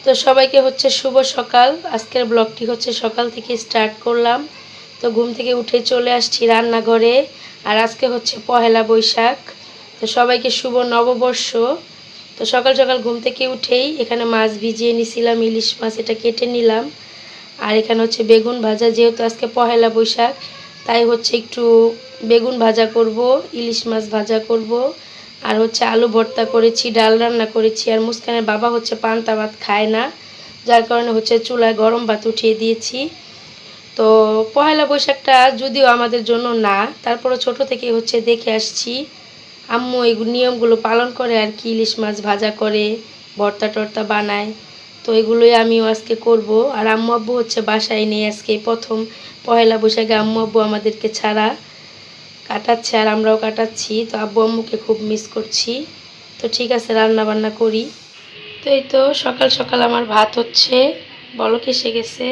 তো সবাইকে হচ্ছে শুভ সকাল। আজকের ব্লগটি হচ্ছে সকাল থেকে স্টার্ট করলাম। তো ঘুম থেকে উঠে চলে আসছি রান্নাঘরে। আর আজকে হচ্ছে পহেলা বৈশাখ। তো সবাইকে শুভ নববর্ষ। তো সকাল সকাল ঘুম থেকে উঠেই এখানে মাছ ভিজিয়ে নিছিলাম, ইলিশ মাছ, এটা কেটে নিলাম। আর এখানে হচ্ছে বেগুন ভাজা, যেহেতু আজকে পহেলা বৈশাখ তাই হচ্ছে একটু বেগুন ভাজা করব, ইলিশ মাছ ভাজা করব, আর হচ্ছে আলু ভর্তা করেছি, ডাল রান্না করেছি। আর মুস্কানের বাবা হচ্ছে পান্তা ভাত খায় না, যার কারণে হচ্ছে চুলায় গরম ভাত উঠিয়ে দিয়েছি। তো পহেলা বৈশাখটা যদিও আমাদের জন্য না, তারপরে ছোট থেকে হচ্ছে দেখে আসছি আম্মু এই নিয়মগুলো পালন করে আর কি, ইলিশ মাছ ভাজা করে, ভর্তা টর্তা বানায়। তো এগুলোই আমিও আজকে করব। আর আম্মু আব্বু হচ্ছে বাসায় নেই, আজকে প্রথম পহেলা বৈশাখে আম্মু আব্বু আমাদেরকে ছাড়া কাটাচ্ছে আর আমরাও কাটাচ্ছি। তো আব্বু আম্মুকে খুব মিস করছি। তো ঠিক আছে, রান্না বান্না করি। তো এই তো সকাল সকাল আমার ভাত হচ্ছে, বলক এসে গেছে।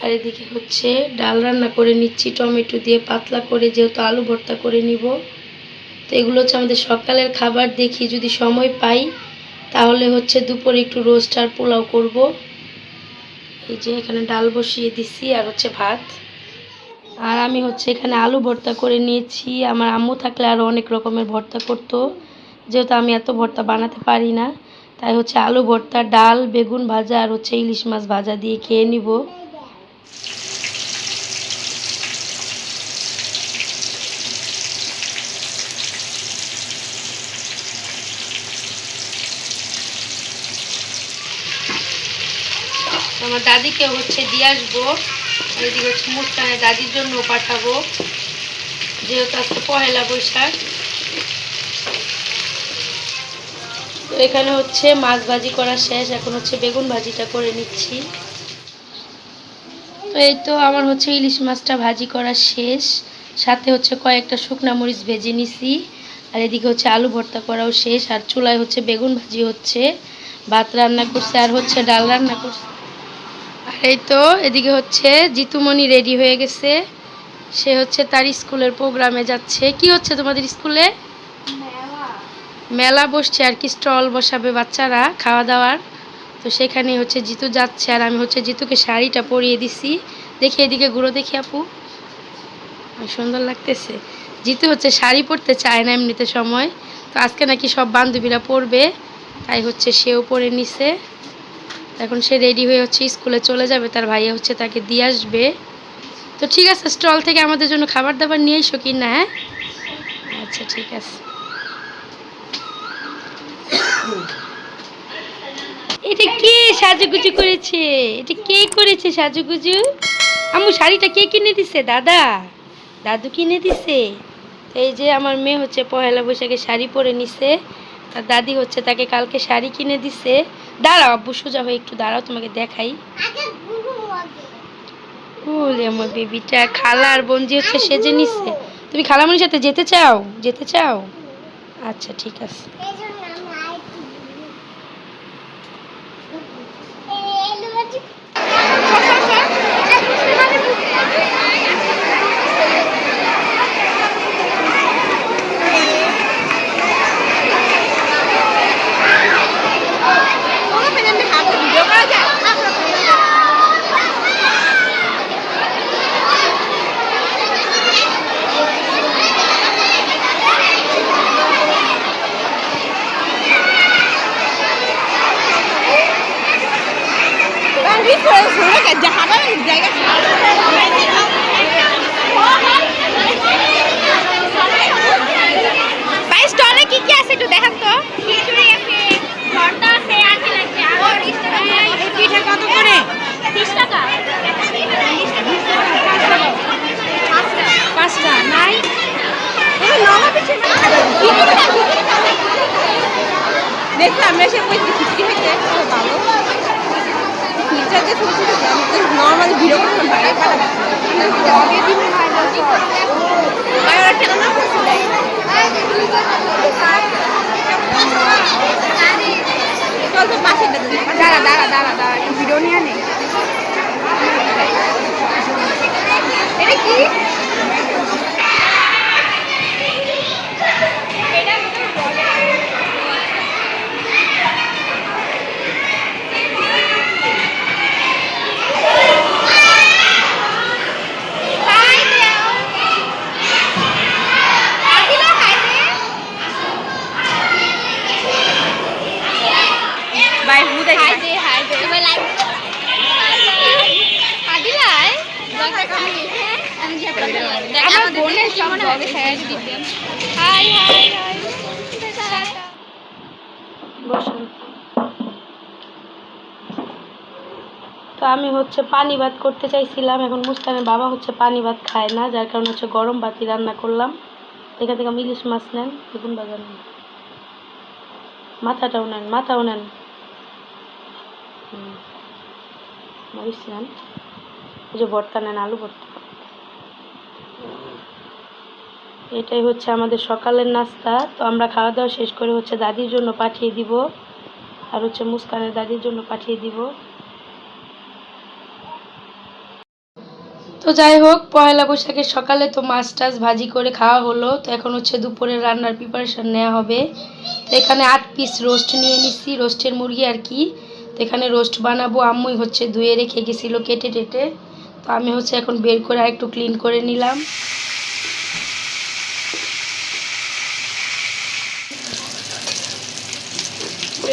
আর এদিকে হচ্ছে ডাল রান্না করে নিচ্ছি টমেটো দিয়ে পাতলা করে, যেহেতু আলু ভর্তা করে নিব। তো এগুলো হচ্ছে আমাদের সকালের খাবার। দেখি যদি সময় পাই তাহলে হচ্ছে দুপুরে একটু রোস্ট আর পোলাও করব। এই যে এখানে ডাল বসিয়ে দিছি আর হচ্ছে ভাত। আর আমি হচ্ছে এখানে আলু ভর্তা করে নিয়েছি। আমার আম্মু থাকলে আরও অনেক রকমের ভর্তা করতো, যেহেতু আমি এত ভর্তা বানাতে পারি না, তাই হচ্ছে আলু ভর্তা, ডাল, বেগুন ভাজা আর হচ্ছে ইলিশ মাছ ভাজা দিয়ে খেয়ে নিব। আমার দাদিকে হচ্ছে দিয়ে আসবো। এদিকে হচ্ছে মুস্কানের দাদির জন্য পাঠাবো, যেহেতু আজকে পহেলা বৈশাখ। তো এখানে হচ্ছে মাছ ভাজি করা শেষ, এখন হচ্ছে বেগুন ভাজিটা করে নিচ্ছি। তো এই তো আমার হচ্ছে ইলিশ মাছটা ভাজি করা শেষ, সাথে হচ্ছে কয়েকটা শুকনা মরিচ ভেজে নিছি। আর এদিকে হচ্ছে আলু ভর্তা করাও শেষ, আর চুলায় হচ্ছে বেগুন ভাজি হচ্ছে, ভাত রান্না করছে আর হচ্ছে ডাল রান্না করছে। আর এই তো এদিকে হচ্ছে জিতুমণি রেডি হয়ে গেছে, সে হচ্ছে তার স্কুলের প্রোগ্রামে যাচ্ছে। কি হচ্ছে তোমাদের স্কুলে? মেলা বসছে আর কি, স্টল বসাবে বাচ্চারা খাওয়া দাওয়ার। তো সেখানে হচ্ছে জিতু যাচ্ছে, আর আমি হচ্ছে জিতুকে শাড়িটা পরিয়ে দিছি। দেখি এদিকে ঘুরো, দেখি আপু, সুন্দর লাগতেছে। জিতু হচ্ছে শাড়ি পরতে চায় না এমনিতে সময়, তো আজকে নাকি সব বান্ধবীরা পরবে, তাই হচ্ছে সেও পরে নিছে। এখন সে রেডি হয়ে হচ্ছে স্কুলে চলে যাবে, তার ভাইয়া হচ্ছে তাকে দিয়ে আসবে। তো ঠিক আছে, স্টল থেকে আমাদের জন্য খাবার দাবার নিয়ে এসো কি না? হ্যাঁ, আচ্ছা ঠিক আছে। এটা কে সাজুগুজু করেছে? এটা কে করেছে সাজুগুজু? আম্মু শাড়িটা কে কিনে দিছে? দাদা, দাদু কিনে দিছে। তো এই যে আমার মেয়ে হচ্ছে পহেলা বৈশাখে শাড়ি পরে নিছে, তার দাদি হচ্ছে তাকে কালকে শাড়ি কিনে দিছে। দাঁড়াও আব্বু, সোজা হয়ে একটু দাঁড়াও, তোমাকে দেখাই। ওরে আমার বেবিটা, খালা আর বোনজি হচ্ছে সেজে নিছে। তুমি খালামণির সাথে যেতে চাও? যেতে চাও? আচ্ছা ঠিক আছে। কি কি আছে একটু দেখান তো। খিচুড়ি আছে, ভর্তা আছে, আর কি লাগবে? এই পিঠা কত করে? 30 টাকা। 5টা নাই? দেখলাম এসে খিচুড়ি হয়েছে ভালো। নর্মালি ভিডিও করতাম বাইরে দাঁড়া দাঁড়া দাঁড়া দাঁড়া, ভিডিও নিয়ে নেই। এটা কি? বাই হু দেখে হাই দে তুমি লাইক আদিলাই আমার বোনের সব ব্লগে শেয়ার দিতেন হাই হাই হাই বসুন। তো আমি হচ্ছে পানি ভাত করতে চাইছিলাম, এখন মুস্কানের বাবা হচ্ছে পানি ভাত খায় না, যার কারণে হচ্ছে গরম ভাতই রান্না করলাম। এখান থেকে ইলিশ মাছ নেন, বেগুন বাজার নেন, মাথাটাও নেন, মরিচ নেন, ওই যে ভর্তা নেন, আলু ভর্তা। এটাই হচ্ছে আমাদের সকালের নাস্তা। তো আমরা খাওয়া দাওয়া শেষ করে হচ্ছে দাদির জন্য পাঠিয়ে দিব, আর হচ্ছে মুস্কানের দাদির জন্য পাঠিয়ে দিব। তো যাই হোক, পয়লা বৈশাখের সকালে তো মাছ টাছ ভাজি করে খাওয়া হলো। তো এখন হচ্ছে দুপুরের রান্নার প্রিপারেশন নেওয়া হবে। তো এখানে 8 পিস রোস্ট নিয়ে নিচ্ছি, রোস্টের মুরগি আর কি। তো এখানে রোস্ট বানাবো, আম্মুই হচ্ছে ধুয়ে রেখে গেছিলো কেটে টেটে। তো আমি হচ্ছে এখন বের করে আর একটু ক্লিন করে নিলাম।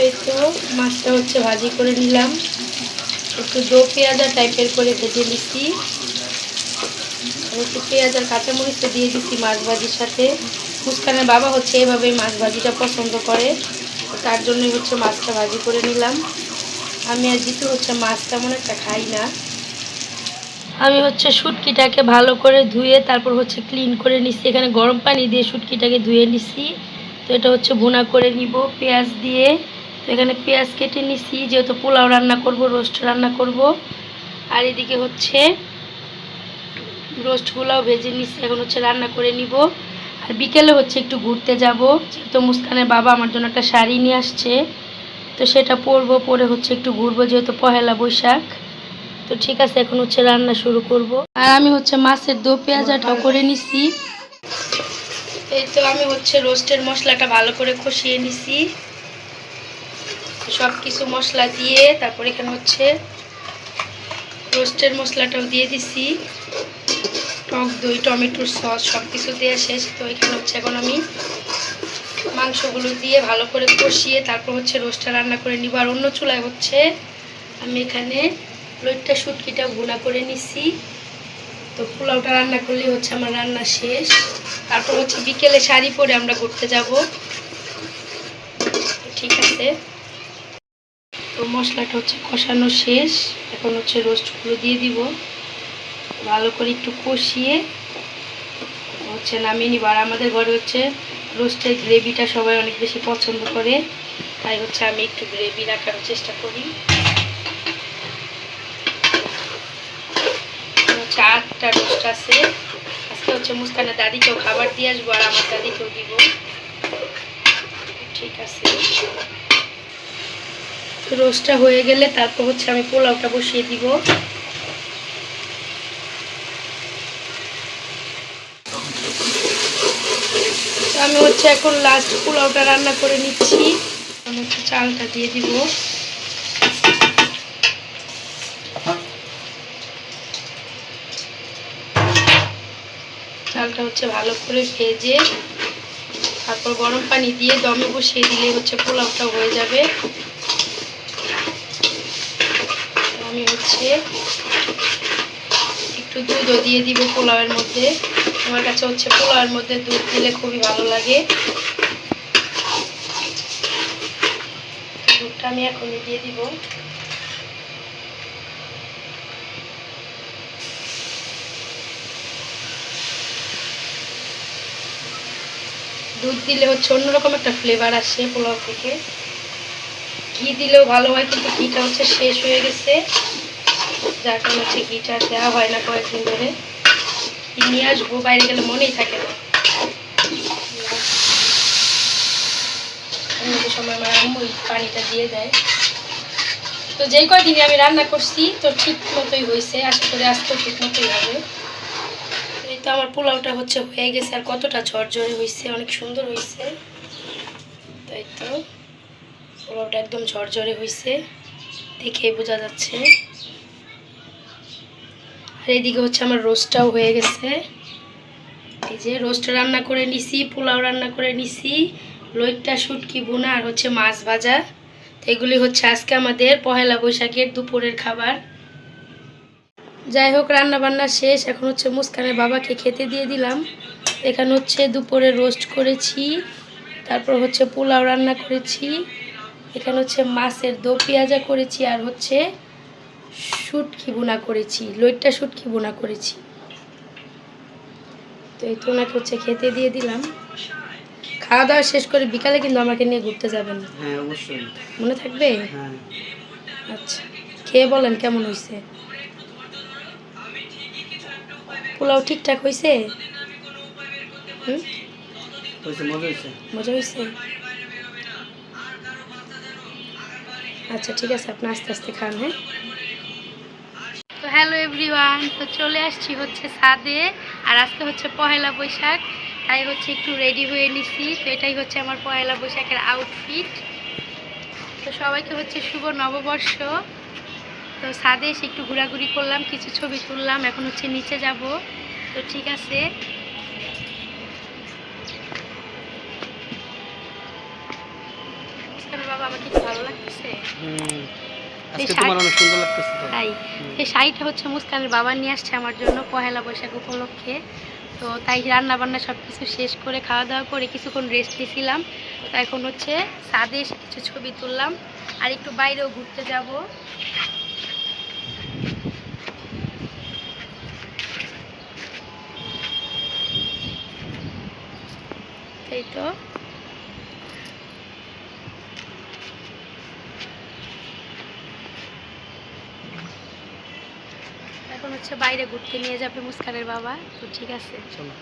এই তো মাছটা হচ্ছে ভাজি করে নিলাম, একটু দো পেঁয়াজা টাইপের করে ভেজে নিচ্ছি, একটু পেঁয়াজ আর কাঁচামরিচ দিয়ে দিচ্ছি মাছ ভাজির সাথে। মুস্কানের বাবা হচ্ছে এভাবেই মাছ ভাজিটা পছন্দ করে, তার জন্যই হচ্ছে মাছটা ভাজি করে নিলাম। আমি আর জিতু হচ্ছে মাছ তেমন একটা খাই না। আমি হচ্ছে শুটকিটাকে ভালো করে ধুয়ে তারপর হচ্ছে ক্লিন করে নিচ্ছি, এখানে গরম পানি দিয়ে শুটকিটাকে ধুয়ে নিচ্ছি। তো এটা হচ্ছে ভুনা করে নিব পেঁয়াজ দিয়ে। তো এখানে পেঁয়াজ কেটে নিচ্ছি, যেহেতু পোলাও রান্না করব, রোস্ট রান্না করব। আর এদিকে হচ্ছে রোস্টগুলোও ভেজে নিচ্ছি, এখন হচ্ছে রান্না করে নিব। আর বিকেলে হচ্ছে একটু ঘুরতে যাব, যেহেতু মুস্কানের বাবা আমার জন্য একটা শাড়ি নিয়ে আসছে, তো সেটা পরবো, পরে হচ্ছে একটু ঘুরবো, যেহেতু পহেলা বৈশাখ। তো ঠিক আছে, এখন হচ্ছে রান্না শুরু করব। আর আমি হচ্ছে মাছের দো পেঁয়াজাটাও করে নিছি। এই তো আমি হচ্ছে রোস্টের মশলাটা ভালো করে কষিয়ে নিছি, সব কিছু মশলা দিয়ে। তারপর এখানে হচ্ছে রোস্টের মশলাটাও দিয়ে দিছি, টক দই, টমেটোর সস সব কিছু দেওয়া শেষ। তো এখানে হচ্ছে এখন আমি মাংসগুলো দিয়ে ভালো করে কষিয়ে তারপর হচ্ছে রোস্টটা রান্না করে নিব। আর অন্য চুলায় হচ্ছে আমি এখানে লইট্টা শুটকিটা ভুনা করে নিছি। তো পোলাওটা রান্না করলে হচ্ছে আমার রান্না শেষ। তারপর হচ্ছে বিকেলে শাড়ি পরে আমরা ঘুরতে যাব। ঠিক আছে, তো মশলাটা হচ্ছে কষানো শেষ, এখন হচ্ছে রোস্টগুলো দিয়ে দিব, ভালো করে একটু কষিয়ে হচ্ছে নামিয়ে নিব। আর আমাদের ঘরে হচ্ছে রোস্টের গ্রেভিটা সবাই অনেক বেশি পছন্দ করে, তাই হচ্ছে আমি একটু গ্রেভি রাখার চেষ্টা করি। হচ্ছে 8টা রোস্ট আছে, আজকে হচ্ছে মুস্কানের দাদিকেও খাবার দিয়ে আসবো, আর আমার দাদিকেও দিব। ঠিক আছে, রোস্টটা হয়ে গেলে তারপর হচ্ছে আমি পোলাওটা বসিয়ে দিব। আমি হচ্ছে এখন লাস্ট পোলাওটা রান্না করে নিচ্ছি, আমি হচ্ছে চালটা দিয়ে দিব। চালটা হচ্ছে ভালো করে ভেজে তারপর গরম পানি দিয়ে দমে বসিয়ে দিলে হচ্ছে পোলাওটা হয়ে যাবে। আমি হচ্ছে একটু দুধও দিয়ে দিব পোলাওয়ের মধ্যে, আমার কাছে হচ্ছে পোলাওয়ের মধ্যে দুধ দিলে খুবই ভালো লাগে। দুধটা আমি এখনই দিয়ে দিব। দুধ দিলে হচ্ছে অন্যরকম একটা ফ্লেভার আসে পোলাও থেকে। ঘি দিলেও ভালো হয়, কিন্তু ঘিটা হচ্ছে শেষ হয়ে গেছে, যার কারণে হচ্ছে ঘিটা দেওয়া হয় না কয়েকদিন ধরে। ঘি নিয়ে আসবো, বাইরে গেলে মনেই থাকে না। অন্য সময় আমার আম্মু পানিটা দিয়ে দেয়। তো যেই কয়দিনে আমি রান্না করছি তো ঠিক মতোই হয়েছে, আশা করি আজকেও ঠিক মতোই হবে। এই তো আমার পোলাওটা হচ্ছে হয়ে গেছে, আর কতটা ঝরঝরে হয়েছে, অনেক সুন্দর হয়েছে। তাই তো পোলাওটা একদম ঝরঝরে হয়েছে, দেখেই বোঝা যাচ্ছে। আর এইদিকে হচ্ছে আমার রোস্টটাও হয়ে গেছে। এই যে রোস্ট রান্না করে নিছি, পোলাও রান্না করে নিছি, লইট্টা শুটকি ভুনা আর হচ্ছে মাছ ভাজা। তো এগুলি হচ্ছে আজকে আমাদের পহেলা বৈশাখের দুপুরের খাবার। যাই হোক, রান্না বান্না শেষ, এখন হচ্ছে মুস্কানের বাবাকে খেতে দিয়ে দিলাম। এখানে হচ্ছে দুপুরে রোস্ট করেছি, তারপর হচ্ছে পোলাও রান্না করেছি, এখানে হচ্ছে মাছের দো পেঁয়াজা করেছি, আর হচ্ছে শুটকি বোনা করেছি, লইট্টা শুটকি বোনা করেছি। তো এই তো ওনাকে হচ্ছে খেতে দিয়ে দিলাম। খাওয়া দাওয়া শেষ করে বিকালে কিন্তু আমাকে নিয়ে ঘুরতে যাবেন। হ্যাঁ অবশ্যই। মনে থাকবে? হ্যাঁ আচ্ছা, খেয়ে বলেন কেমন হয়েছে। পোলাও ঠিকঠাক হয়েছে? হুম, হয়েছে, মজা হয়েছে। মজা হয়েছে? আচ্ছা ঠিক আছে, আপনি আস্তে আস্তে খান। হ্যাঁ, তো হ্যালো এভরিওয়ান, তো চলে আসছি হচ্ছে ছাদে। আর আজকে হচ্ছে পহেলা বৈশাখ, তাই হচ্ছে একটু রেডি হয়ে নিছি। তো এটাই হচ্ছে আমার পহেলা বৈশাখের আউটফিট। তো সবাইকে হচ্ছে শুভ নববর্ষ। তো ছাদে এসে একটু ঘোরাঘুরি করলাম, কিছু ছবি তুললাম, এখন হচ্ছে নিচে যাব। তো ঠিক আছে, বাবা আমাকে কি ভালো লাগতেছে? আজকে তোমার অনেক সুন্দর লাগতেছে তো। তাই এই শাড়িটা হচ্ছে মুস্কানের বাবা নিয়ে আসছে আমার জন্য পহেলা বৈশাখ উপলক্ষে। তো তাই রান্না বান্না সব কিছু শেষ করে খাওয়া দাওয়া করে কিছুক্ষণ রেস্ট নিয়েছিলাম। তো এখন হচ্ছে ছাদে এসে কিছু ছবি তুললাম, আর একটু বাইরেও ঘুরতে যাব। এই তো এখন হচ্ছে বাইরে ঘুরতে নিয়ে যাবে মুস্কানের বাবা। তো ঠিক আছে, চলো।